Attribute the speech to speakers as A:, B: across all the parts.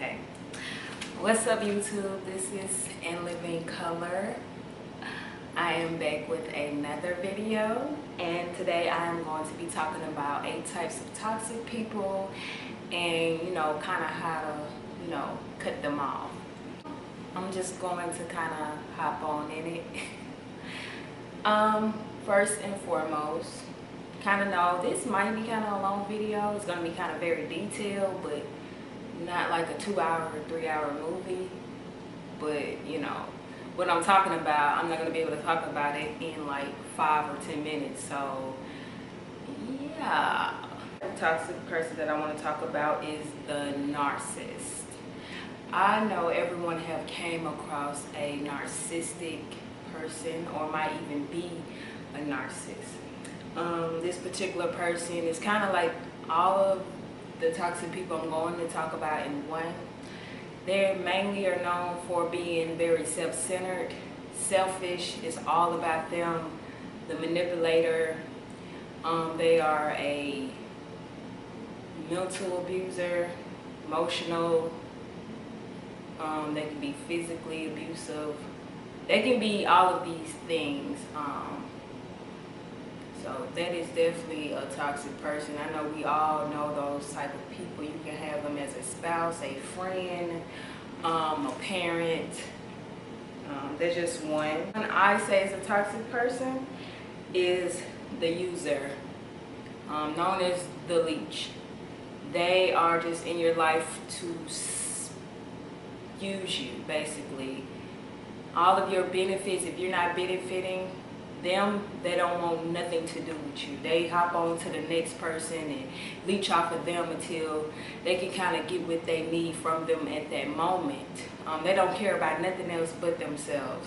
A: Okay. What's up, YouTube? This is In Living Color. I am back with another video, and today I am going to be talking about 8 types of toxic people and, kind of how to, cut them off. I'm just going to kind of hop on in it. First and foremost, kind of know this might be kind of a long video. It's going to be kind of very detailed, but not like a 2-hour or 3-hour movie. But what I'm talking about, I'm not going to be able to talk about it in like 5 or 10 minutes. So yeah, the toxic person that I want to talk about is the narcissist. I know everyone have came across a narcissistic person or might even be a narcissist. This particular person is kind of like all of the toxic people I'm going to talk about in one. They mainly are known for being very self-centered, selfish. It's all about them. The manipulator. They are a mental abuser, emotional. They can be physically abusive. They can be all of these things. So that is definitely a toxic person. I know we all know those type of people. You can have them as a spouse, a friend, a parent. There's just one. When I say is a toxic person is the user, known as the leech. They are just in your life to use you, basically. All of your benefits, if you're not benefiting them, they don't want nothing to do with you. They hop on to the next person and leech off of them until they can kind of get what they need from them at that moment. They don't care about nothing else but themselves.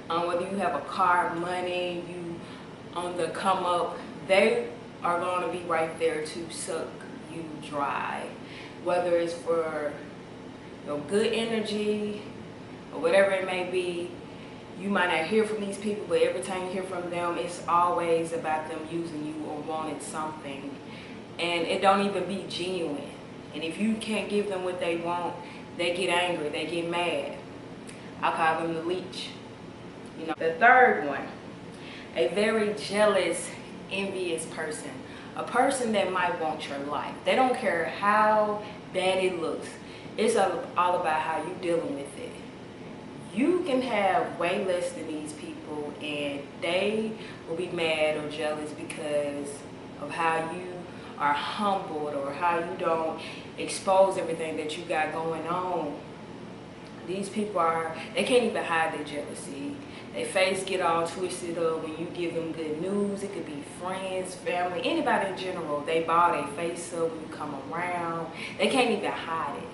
A: Whether you have a car, money, you on the come up, they are going to be right there to suck you dry. Whether it's for your good energy or whatever it may be. You might not hear from these people, but every time you hear from them, it's always about them using you or wanting something. And it don't even be genuine. And if you can't give them what they want, they get angry, they get mad. I call them the leech. The third one, a very jealous, envious person. A person that might want your life. They don't care how bad it looks. It's all about how you dealing with it. You can have way less than these people and they will be mad or jealous because of how you are humbled or how you don't expose everything that you got going on. These people they can't even hide their jealousy. Their face get all twisted up when you give them good news. It could be friends, family, anybody in general. They ball their face up when you come around. They can't even hide it.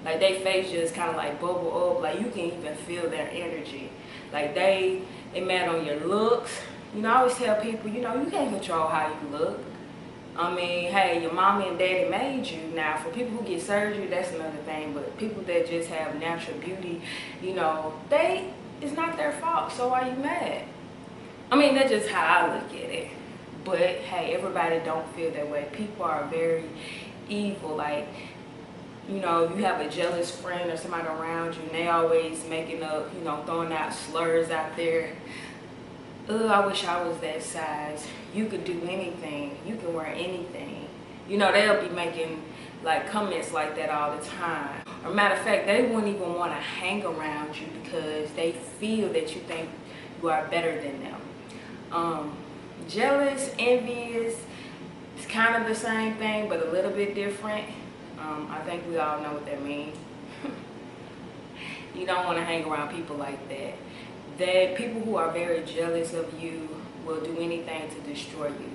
A: Like, their face just kind of like bubble up. Like, you can even feel their energy. Like, they mad on your looks. I always tell people, you can't control how you look. I mean, hey, your mommy and daddy made you. Now, for people who get surgery, that's another thing. But people that just have natural beauty, it's not their fault. So why you mad? I mean, that's just how I look at it. But, hey, everybody don't feel that way. People are very evil. Like, you have a jealous friend or somebody around you and they always making up, throwing out slurs out there. Oh, I wish I was that size. You could do anything. You can wear anything. They'll be making like comments like that all the time. Or matter of fact, they wouldn't even want to hang around you because they feel that you think you are better than them. Jealous, envious, it's kind of the same thing but a little bit different. I think we all know what that means. You don't want to hang around people like that. That people who are very jealous of you will do anything to destroy you.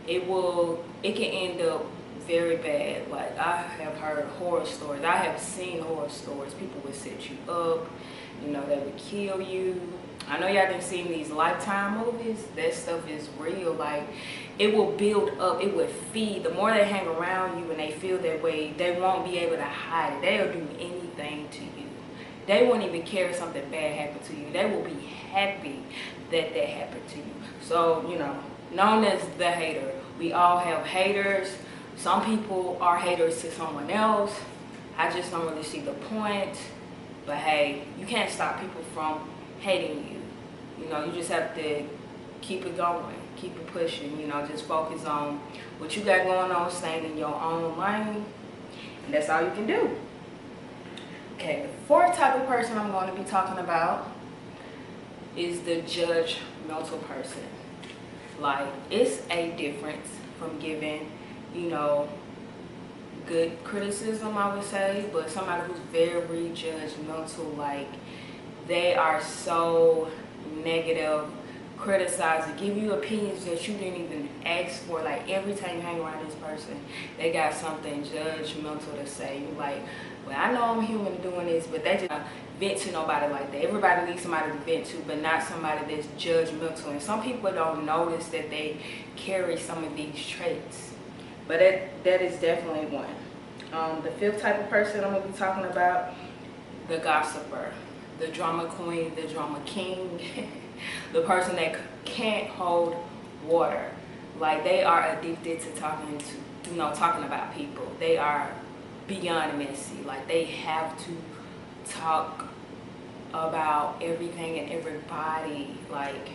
A: It can end up very bad. Like, I have heard horror stories. I have seen horror stories. People would set you up. They would kill you. I know y'all done seen these Lifetime movies. That stuff is real. Like, it will build up. It will feed. The more they hang around you and they feel that way, they won't be able to hide it. They'll do anything to you. They won't even care if something bad happened to you. They will be happy that happened to you. So, known as the hater. We all have haters. Some people are haters to someone else. I just don't really see the point. But hey, you can't stop people from hating you. You know, you just have to keep it going, keep it pushing, you know, just focus on what you got going on, staying in your own lane, and that's all you can do. Okay, the fourth type of person I'm going to be talking about is the judgmental person. Like, it's a difference from giving, you know, good criticism, I would say, but somebody who's very judgmental, like, they are so negative, criticize, give you opinions that you didn't even ask for. Like, every time you hang around this person, they got something judgmental to say. You're like, well, I know I'm human doing this, but they just vent to nobody like that. Everybody needs somebody to vent to, but not somebody that's judgmental. And some people don't notice that they carry some of these traits, but that is definitely one. The fifth type of person I'm going to be talking about, the gossiper, the drama queen, the drama king, the person that can't hold water. Like, they are addicted to talking about people. They are beyond messy. Like, they have to talk about everything and everybody. Like,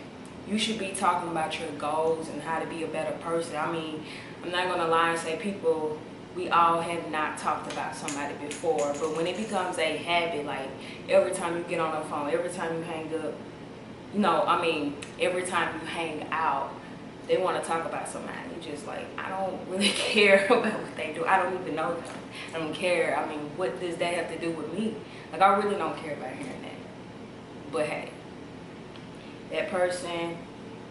A: you should be talking about your goals and how to be a better person. I mean, I'm not gonna lie and say people, we all have not talked about somebody before, but when it becomes a habit, like every time you get on the phone, every time you hang up, every time you hang out, they want to talk about somebody. Just like, I don't really care about what they do. I don't even know them. I don't care. I mean, what does that have to do with me? Like, I really don't care about hearing that. But hey, that person,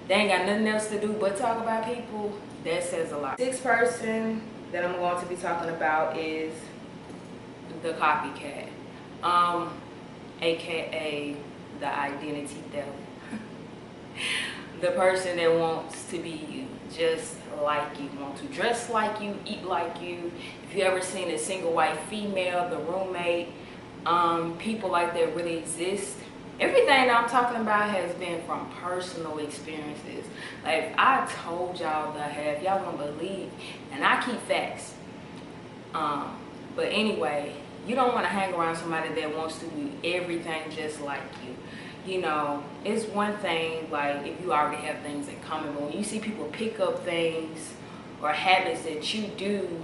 A: they ain't got nothing else to do but talk about people. That says a lot. Sixth person that I'm going to be talking about is the copycat, aka the identity devil. The person that wants to be you, just like you, want to dress like you, eat like you. If you ever seen a single white female, the roommate, people like that really exist. Everything that I'm talking about has been from personal experiences. Like, if I told y'all that I have, y'all won't believe, and I keep facts. But anyway, you don't want to hang around somebody that wants to do everything just like you. You know, it's one thing, like, if you already have things in common, but when you see people pick up things or habits that you do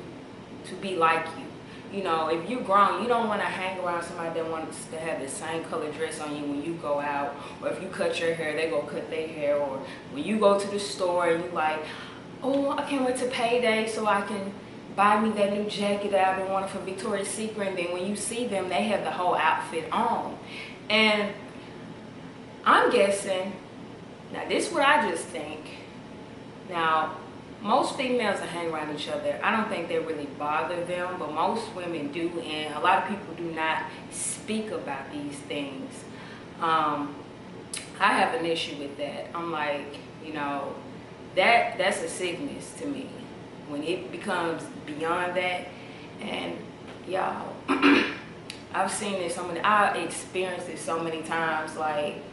A: to be like you, you know, if you're grown, you don't want to hang around somebody that wants to have the same color dress on you when you go out, or if you cut your hair, they go cut their hair, or when you go to the store and you're like, oh, I can't wait to payday so I can buy me that new jacket that I've been wanting from Victoria's Secret, and then when you see them, they have the whole outfit on. And I'm guessing, now this is what I just think. Now, most females that hang around each other, I don't think they really bother them, but most women do, and a lot of people do not speak about these things. I have an issue with that. I'm like, you know, that's a sickness to me when it becomes beyond that. And y'all, I've seen it I experienced it so many times. Like,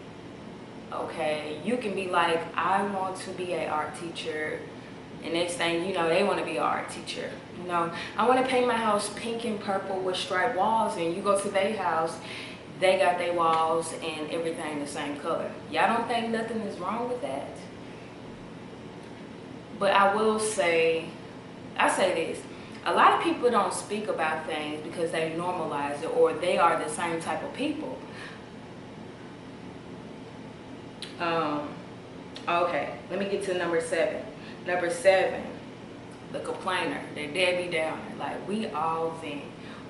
A: okay, you can be like, I want to be an art teacher, and next thing you know, they want to be an art teacher. You know, I want to paint my house pink and purple with striped walls, and you go to their house, they got their walls and everything the same color. Y'all don't think nothing is wrong with that? But I will say, I say this, a lot of people don't speak about things because they normalize it, or they are the same type of people. Okay, let me get to number 7. Number 7, the complainer, the Debbie Downer. Like, we all vent,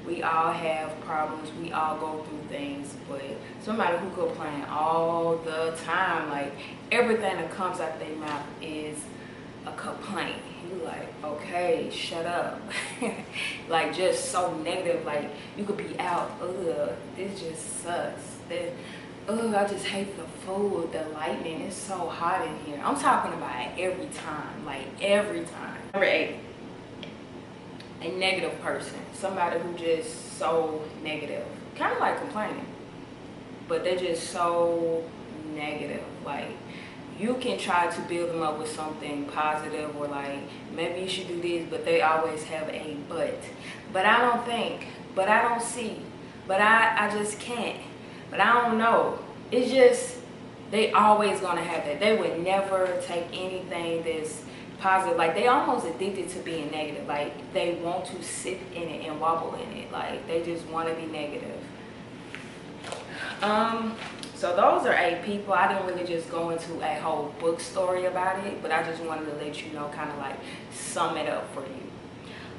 A: we all have problems, we all go through things, but somebody who complain all the time, like everything that comes out their mouth is a complaint. You like, okay, shut up. Like, just so negative. Like, you could be out, ugh, this just sucks. Ugh, I just hate the food, the lightning, it's so hot in here. I'm talking about it every time, like every time. Number 8, a negative person. Somebody who just so negative. Kind of like complaining, but they're just so negative. Like, you can try to build them up with something positive, or like, maybe you should do this, but they always have a but. But I don't think but I don't see, but I just can't, but I don't know. It's just, they always gonna have that. They would never take anything that's positive. Like, they almost addicted to being negative. Like, they want to sit in it and wobble in it. Like, they just want to be negative. So those are 8 people. I didn't really just go into a whole book story about it, but I just wanted to let you know, kind of like sum it up for you.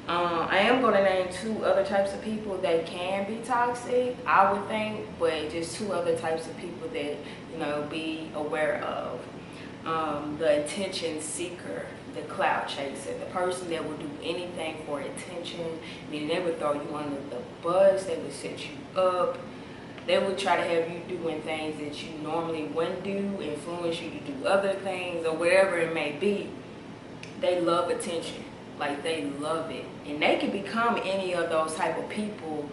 A: I am going to name 2 other types of people that can be toxic, I would think, but just 2 other types of people that, you know, be aware of. The attention seeker, the clout chaser, the person that will do anything for attention. I mean, they would throw you under the bus, they would set you up, they would try to have you doing things that you normally wouldn't do, influence you to do other things, or whatever it may be. They love attention. Like, they love it. And they can become any of those type of people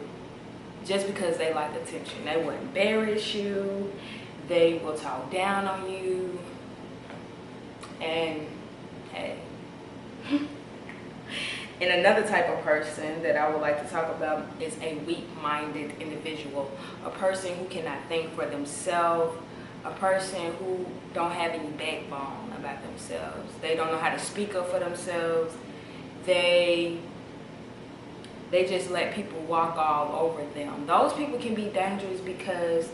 A: just because they like attention. They will embarrass you. They will talk down on you. And, hey. And another type of person that I would like to talk about is a weak-minded individual. A person who cannot think for themselves. A person who don't have any backbone about themselves. They don't know how to speak up for themselves. They just let people walk all over them. Those people can be dangerous because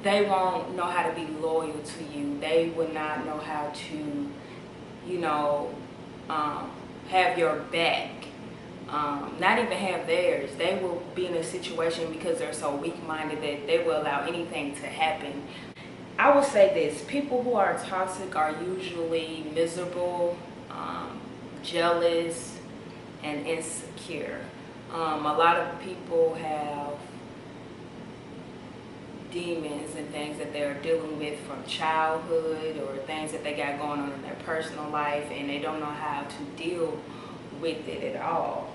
A: they won't know how to be loyal to you. They will not know how to, you know, have your back. Not even have theirs. They will be in a situation because they're so weak-minded that they will allow anything to happen. I will say this: people who are toxic are usually miserable, jealous, and insecure. A lot of people have demons and things that they're dealing with from childhood, or things that they got going on in their personal life, and they don't know how to deal with it at all.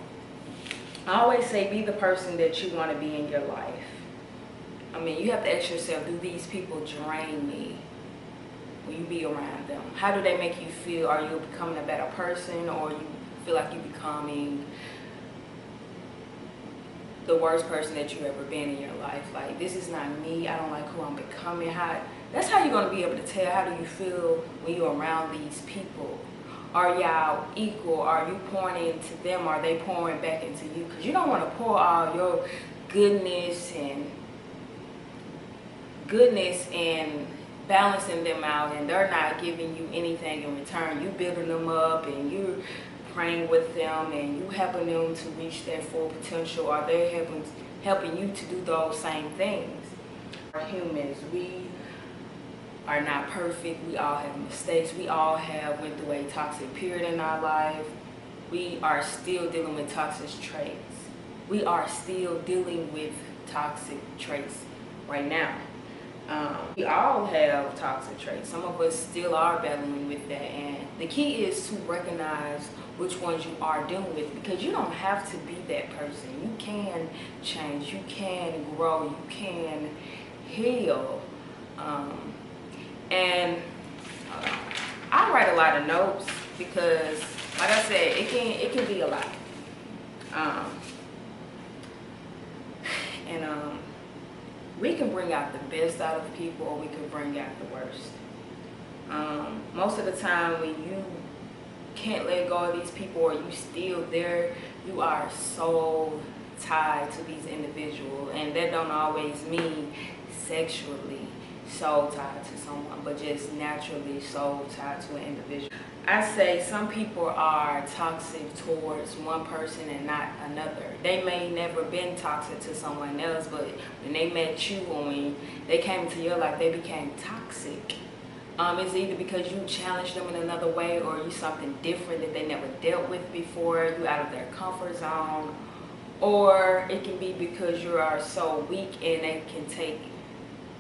A: I always say, be the person that you want to be in your life. I mean, you have to ask yourself, do these people drain me when you be around them? How do they make you feel? Are you becoming a better person, or you feel like you're becoming the worst person that you've ever been in your life? Like, this is not me. I don't like who I'm becoming. That's how you're going to be able to tell, how do you feel when you're around these people? Are y'all equal? Are you pouring into them? Are they pouring back into you? Because you don't want to pour all your goodness and balancing them out, and they're not giving you anything in return. You building them up, and you're praying with them, and you helping them to reach their full potential. Are they helping you to do those same things? We're humans. We are not perfect. We all have mistakes. We all have went through a toxic period in our life. We are still dealing with toxic traits. We are still dealing with toxic traits right now. We all have toxic traits. Some of us still are battling with that, and the key is to recognize which ones you are dealing with, because you don't have to be that person. You can change, you can grow, you can heal. And I write a lot of notes because, like I said, it can be a lot. We can bring out the best out of people, or we can bring out the worst. Most of the time, when you can't let go of these people, or you still there, you are so tied to these individuals, and that don't always mean sexually so tied to someone, but just naturally so tied to an individual. I say some people are toxic towards one person and not another. They may never been toxic to someone else, but when they met you, or when they came into your life, they became toxic. It's either because you challenged them in another way, or you something different that they never dealt with before, you out of their comfort zone, or it can be because you are so weak and they can take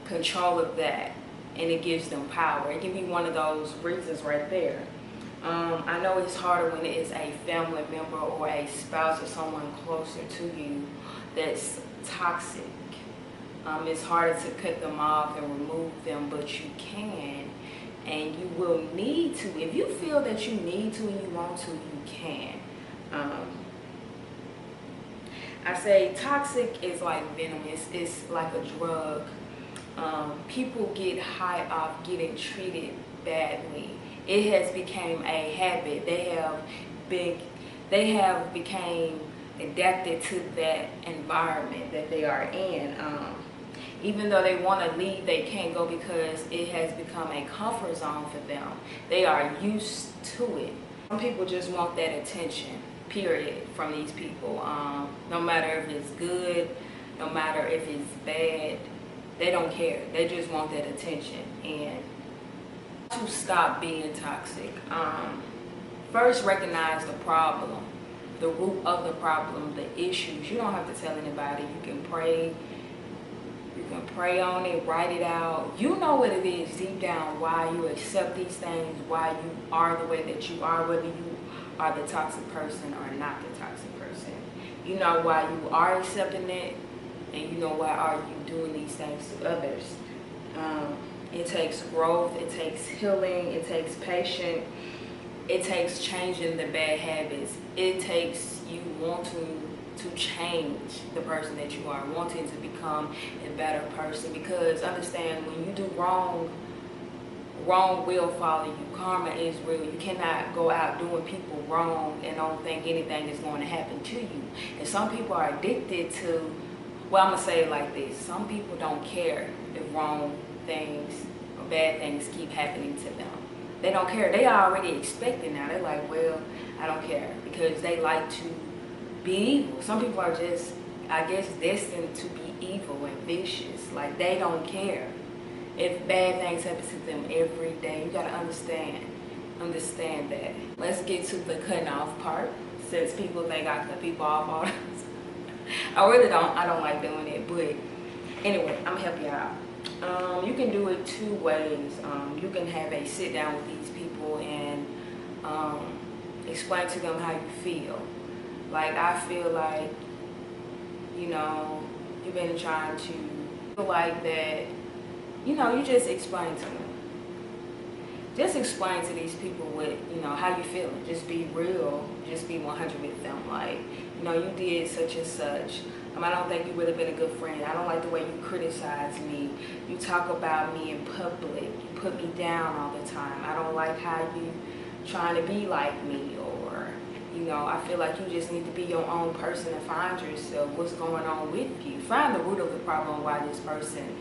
A: control of that, and it gives them power. It can be one of those reasons right there. I know it's harder when it is a family member or a spouse or someone closer to you that's toxic. It's harder to cut them off and remove them, but you can, and you will need to. If you feel that you need to and you want to, you can. I say toxic is like venom. It's like a drug. People get high off getting treated badly. It has become a habit. They have became adapted to that environment that they are in. Even though they want to leave, they can't go because it has become a comfort zone for them. They are used to it. Some people just want that attention, period, from these people. No matter if it's good, no matter if it's bad, they don't care. They just want that attention. And to stop being toxic, first recognize the problem, the root of the problem, the issues. You don't have to tell anybody. You can pray. You can pray on it, write it out. You know what it is deep down, why you accept these things, why you are the way that you are, whether you are the toxic person or not the toxic person. You know why you are accepting it, and you know why are you doing these things to others. It takes growth, it takes healing, it takes patience, it takes changing the bad habits. It takes you wanting to change the person that you are, wanting to become a better person. Because understand, when you do wrong, wrong will follow you. Karma is real. You cannot go out doing people wrong and don't think anything is going to happen to you. And some people are addicted to, well, I'm going to say it like this. Some people don't care if wrong things or bad things keep happening to them. They don't care. They are already expecting now. They're like, well, I don't care, because they like to be evil. Some people are just, I guess, destined to be evil and vicious. Like, they don't care if bad things happen to them every day. You gotta understand that. Let's get to the cutting off part, since people think I cut people off all the time. I really don't. I don't like doing it, but anyway, I'm gonna help you out. You can do it two ways. You can have a sit down with these people and explain to them how you feel. Like, I feel like, you know, you've been trying to feel like that, you know, you just explain to them. Just explain to these people what, you know, how you feeling. Just be real. Just be 100 with them. Like, you know, you did such and such. I don't think you've really been a good friend. I don't like the way you criticize me. You talk about me in public. You put me down all the time. I don't like how you trying to be like me, or, you know, I feel like you just need to be your own person and find yourself. What's going on with you? Find the root of the problem, why this person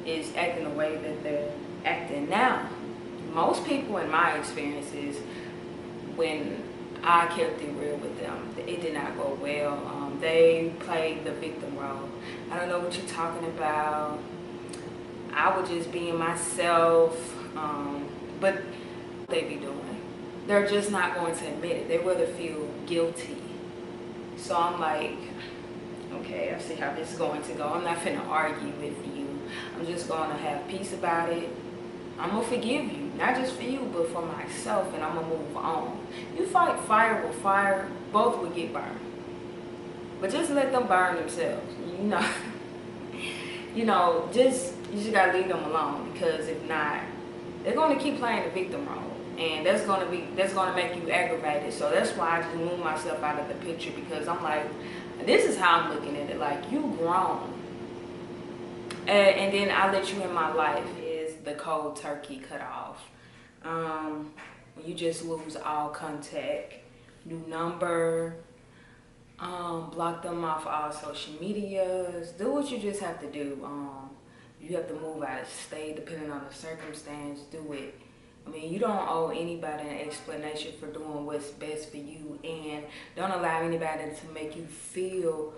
A: is acting the way that they're acting now. Most people, in my experiences, when I kept it real with them, it did not go well. They played the victim role. I don't know what you're talking about. I was just being myself. But they be doing. They're just not going to admit it. They rather feel guilty. So I'm like, okay, I see how this is going to go. I'm not finna argue with you. I'm just going to have peace about it. I'm going to forgive you. Not just for you, but for myself. And I'm going to move on. You fight fire with fire, both will get burned. But just let them burn themselves. You know, you just got to leave them alone. Because if not, they're going to keep playing the victim role. And that's going to make you aggravated. So that's why I just move myself out of the picture. Because I'm like, this is how I'm looking at it. Like, you grown. And then I let you in my life. The cold turkey cut off. When you just lose all contact, new number, block them off all social medias. Do what you just have to do. You have to move out of state depending on the circumstance. Do it. I mean, you don't owe anybody an explanation for doing what's best for you, and don't allow anybody to make you feel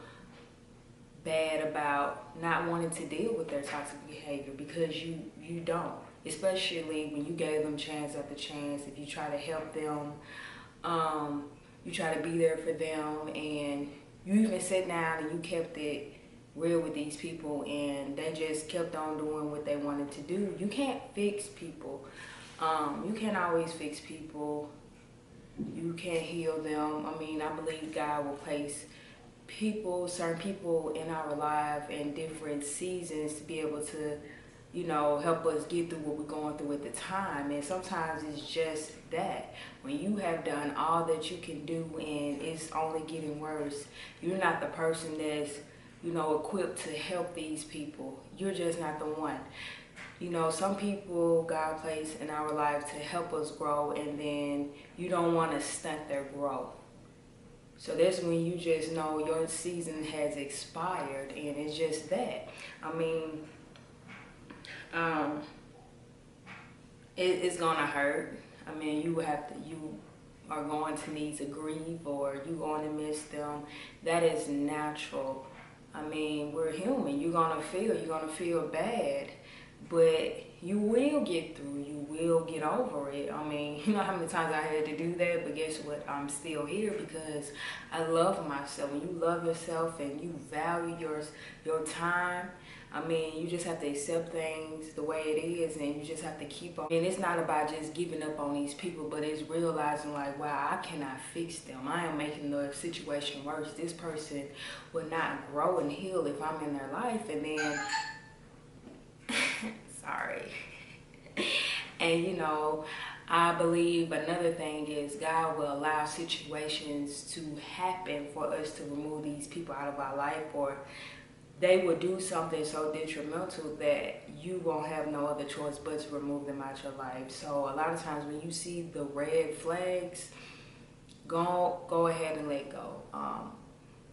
A: bad about not wanting to deal with their toxic behavior, because you don't. Especially when you gave them chance after chance. If you try to help them, you try to be there for them, and you even sat down and you kept it real with these people, and they just kept on doing what they wanted to do. You can't fix people. You can't always fix people. You can't heal them. I mean, I believe God will place certain people in our life in different seasons to be able to you know, help us get through what we're going through at the time. And sometimes it's just that. When you have done all that you can do and it's only getting worse, you're not the person that's, you know, equipped to help these people. You're just not the one. You know, some people God placed in our life to help us grow, and then you don't want to stunt their growth. So that's when you just know your season has expired, and it's just that. I mean, it's gonna hurt. I mean, you are going to need to grieve, or you're going to miss them. That is natural. I mean, we're human. You're gonna feel bad, but you will get through. You will get over it. I mean, you know how many times I had to do that, but guess what? I'm still here because I love myself. When you love yourself and you value your time, I mean, you just have to accept things the way it is, and you just have to keep on. And it's not about just giving up on these people, but it's realizing like, wow, I cannot fix them. I am making the situation worse. This person will not grow and heal if I'm in their life. And then, sorry. And you know, I believe another thing is God will allow situations to happen for us to remove these people out of our life, or they will do something so detrimental that you won't have no other choice but to remove them out your life. So a lot of times when you see the red flags, go ahead and let go.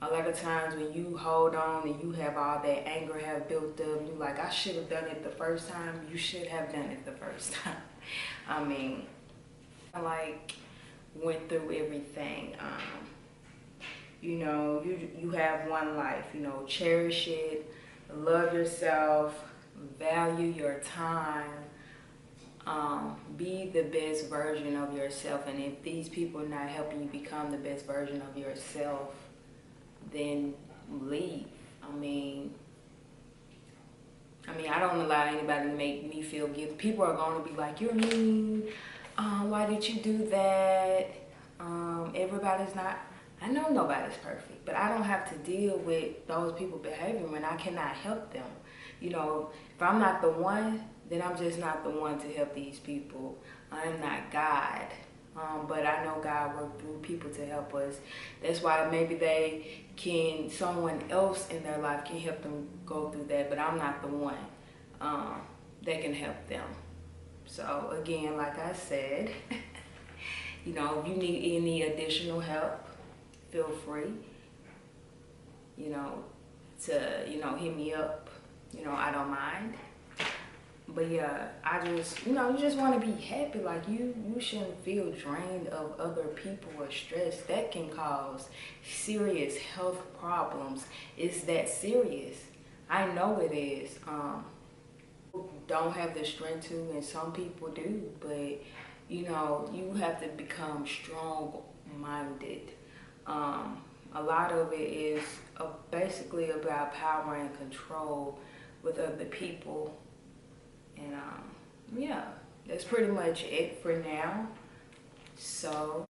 A: A lot of times when you hold on and you have all that anger have built up, you're like, I should have done it the first time. You should have done it the first time. I mean, I like went through everything. You know, you have one life, you know, cherish it, love yourself, value your time, be the best version of yourself. And if these people are not helping you become the best version of yourself, then leave. I mean, I don't allow anybody to make me feel guilty. People are going to be like, you're mean. Why did you do that? Everybody's not. I know nobody's perfect, but I don't have to deal with those people behavior when I cannot help them. You know, if I'm not the one, then I'm just not the one to help these people. I'm not God. But I know God worked through people to help us. That's why maybe someone else in their life can help them go through that, but I'm not the one that can help them. So again, like I said, you know, if you need any additional help, feel free, you know, to, you know, hit me up. You know, I don't mind. But yeah, I just, you know, you just want to be happy. Like, you shouldn't feel drained of other people or stress. That can cause serious health problems. It's that serious. I know it is. Don't have the strength to, and some people do. But, you know, you have to become strong-minded. A lot of it is basically about power and control with other people. And yeah, that's pretty much it for now. So